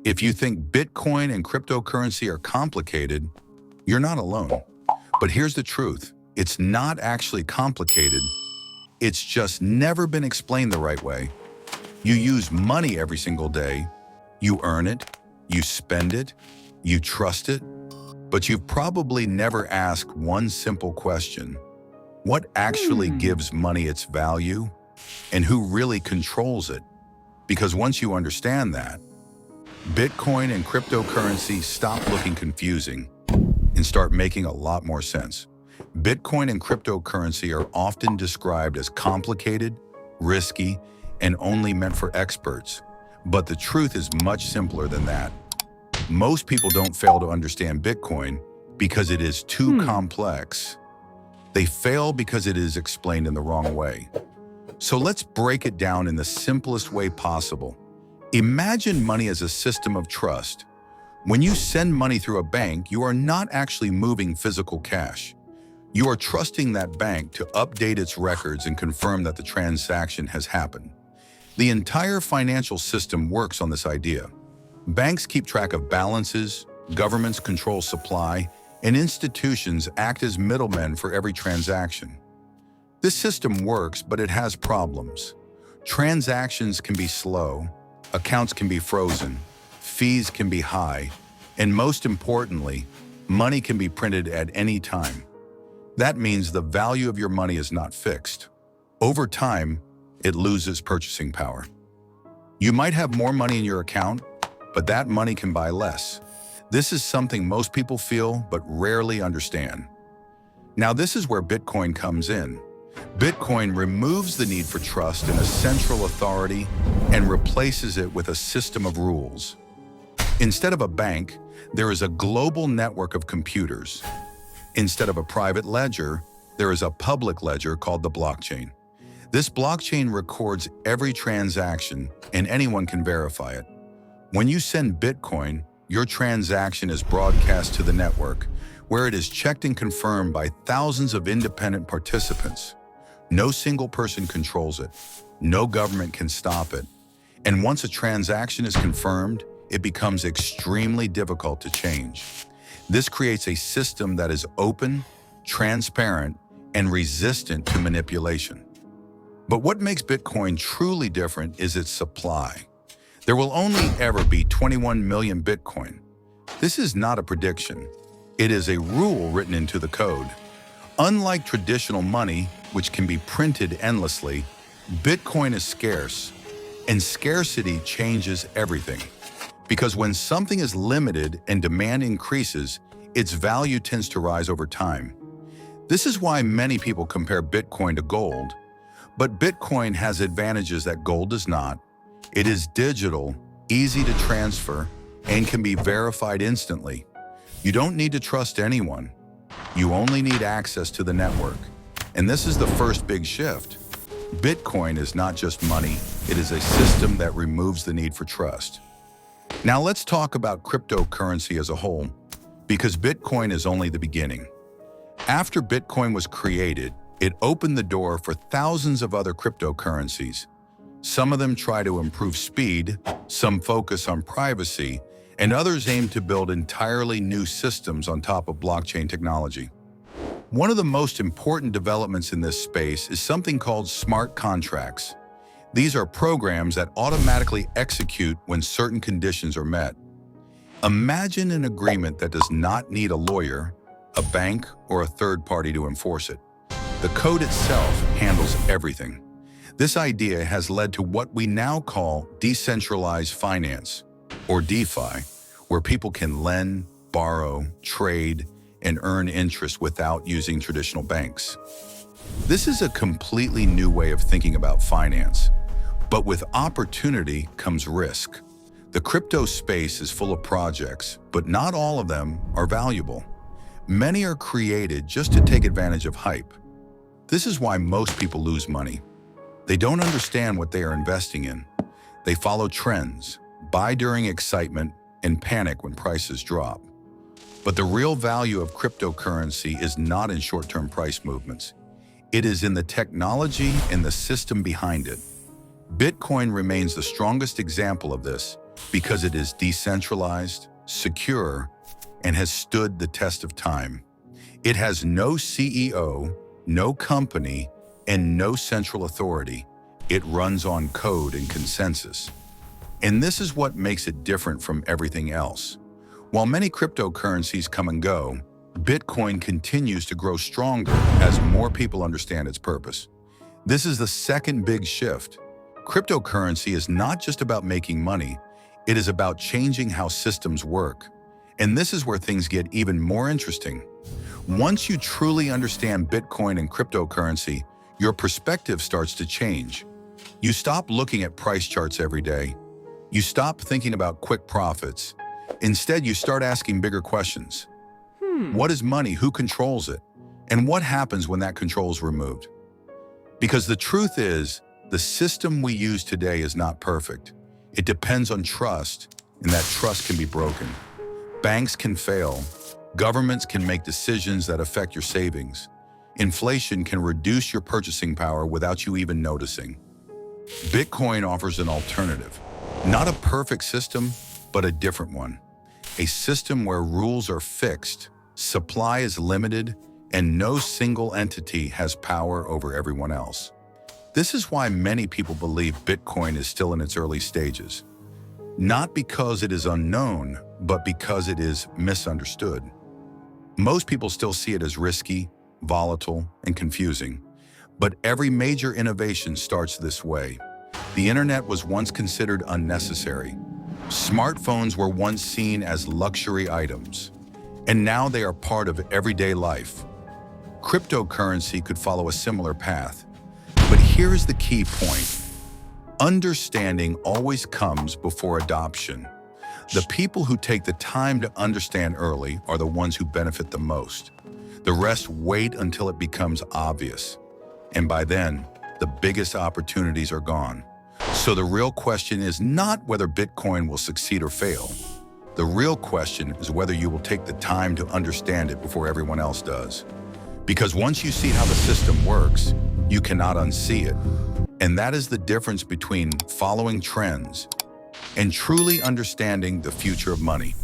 If you think Bitcoin and cryptocurrency are complicated, you're not alone. But here's the truth. It's not actually complicated. It's just never been explained the right way. You use money every single day. You earn it, you spend it, you trust it. But you've probably never asked one simple question. What actually gives money its value? And who really controls it? Because once you understand that, Bitcoin and cryptocurrency stop looking confusing and start making a lot more sense. Bitcoin and cryptocurrency are often described as complicated, risky, and only meant for experts. But the truth is much simpler than that. Most people don't fail to understand Bitcoin because it is too complex. They fail because it is explained in the wrong way. So let's break it down in the simplest way possible. Imagine money as a system of trust. When you send money through a bank, you are not actually moving physical cash. You are trusting that bank to update its records and confirm that the transaction has happened. The entire financial system works on this idea. Banks keep track of balances, governments control supply, and institutions act as middlemen for every transaction. This system works, but it has problems. Transactions can be slow, accounts can be frozen, fees can be high, and most importantly, money can be printed at any time. That means the value of your money is not fixed. Over time, it loses purchasing power. You might have more money in your account, but that money can buy less. This is something most people feel but rarely understand. Now, this is where Bitcoin comes in. Bitcoin removes the need for trust in a central authority and replaces it with a system of rules. Instead of a bank, there is a global network of computers. Instead of a private ledger, there is a public ledger called the blockchain. This blockchain records every transaction, and anyone can verify it. When you send Bitcoin, your transaction is broadcast to the network, where it is checked and confirmed by thousands of independent participants. No single person controls it. No government can stop it. And once a transaction is confirmed, it becomes extremely difficult to change. This creates a system that is open, transparent, and resistant to manipulation. But what makes Bitcoin truly different is its supply. There will only ever be 21 million Bitcoin. This is not a prediction. It is a rule written into the code. Unlike traditional money, which can be printed endlessly, Bitcoin is scarce, and scarcity changes everything. Because when something is limited and demand increases, its value tends to rise over time. This is why many people compare Bitcoin to gold. But Bitcoin has advantages that gold does not. It is digital, easy to transfer, and can be verified instantly. You don't need to trust anyone. You only need access to the network. And this is the first big shift. Bitcoin is not just money, it is a system that removes the need for trust. Now let's talk about cryptocurrency as a whole, because Bitcoin is only the beginning. After Bitcoin was created, it opened the door for thousands of other cryptocurrencies. Some of them try to improve speed, some focus on privacy, and others aim to build entirely new systems on top of blockchain technology. One of the most important developments in this space is something called smart contracts. These are programs that automatically execute when certain conditions are met. Imagine an agreement that does not need a lawyer, a bank, or a third party to enforce it. The code itself handles everything. This idea has led to what we now call decentralized finance, or DeFi, where people can lend, borrow, trade, and earn interest without using traditional banks. This is a completely new way of thinking about finance. But with opportunity comes risk. The crypto space is full of projects, but not all of them are valuable. Many are created just to take advantage of hype. This is why most people lose money. They don't understand what they are investing in. They follow trends, buy during excitement, and panic when prices drop. But the real value of cryptocurrency is not in short-term price movements. It is in the technology and the system behind it. Bitcoin remains the strongest example of this, Because it is decentralized, secure, and has stood the test of time. It has no CEO, no company, and no central authority. It runs on code and consensus. And this is what makes it different from everything else. While many cryptocurrencies come and go, Bitcoin continues to grow stronger as more people understand its purpose. This is the second big shift. Cryptocurrency is not just about making money, it is about changing how systems work. And this is where things get even more interesting. Once you truly understand Bitcoin and cryptocurrency, your perspective starts to change. You stop looking at price charts every day. You stop thinking about quick profits. Instead, you start asking bigger questions. What is money? Who controls it? And what happens when that control is removed? Because the truth is, the system we use today is not perfect. It depends on trust, and that trust can be broken. Banks can fail. Governments can make decisions that affect your savings. Inflation can reduce your purchasing power without you even noticing. Bitcoin offers an alternative. Not a perfect system, but a different one. A system where rules are fixed, supply is limited, and no single entity has power over everyone else. This is why many people believe Bitcoin is still in its early stages. Not because it is unknown, but because it is misunderstood. Most people still see it as risky, volatile, and confusing. But every major innovation starts this way. The internet was once considered unnecessary. Smartphones were once seen as luxury items, and now they are part of everyday life. Cryptocurrency could follow a similar path. But here's the key point. Understanding always comes before adoption. The people who take the time to understand early are the ones who benefit the most. The rest wait until it becomes obvious. And by then, the biggest opportunities are gone. So the real question is not whether Bitcoin will succeed or fail. The real question is whether you will take the time to understand it before everyone else does. Because once you see how the system works, you cannot unsee it. And that is the difference between following trends and truly understanding the future of money.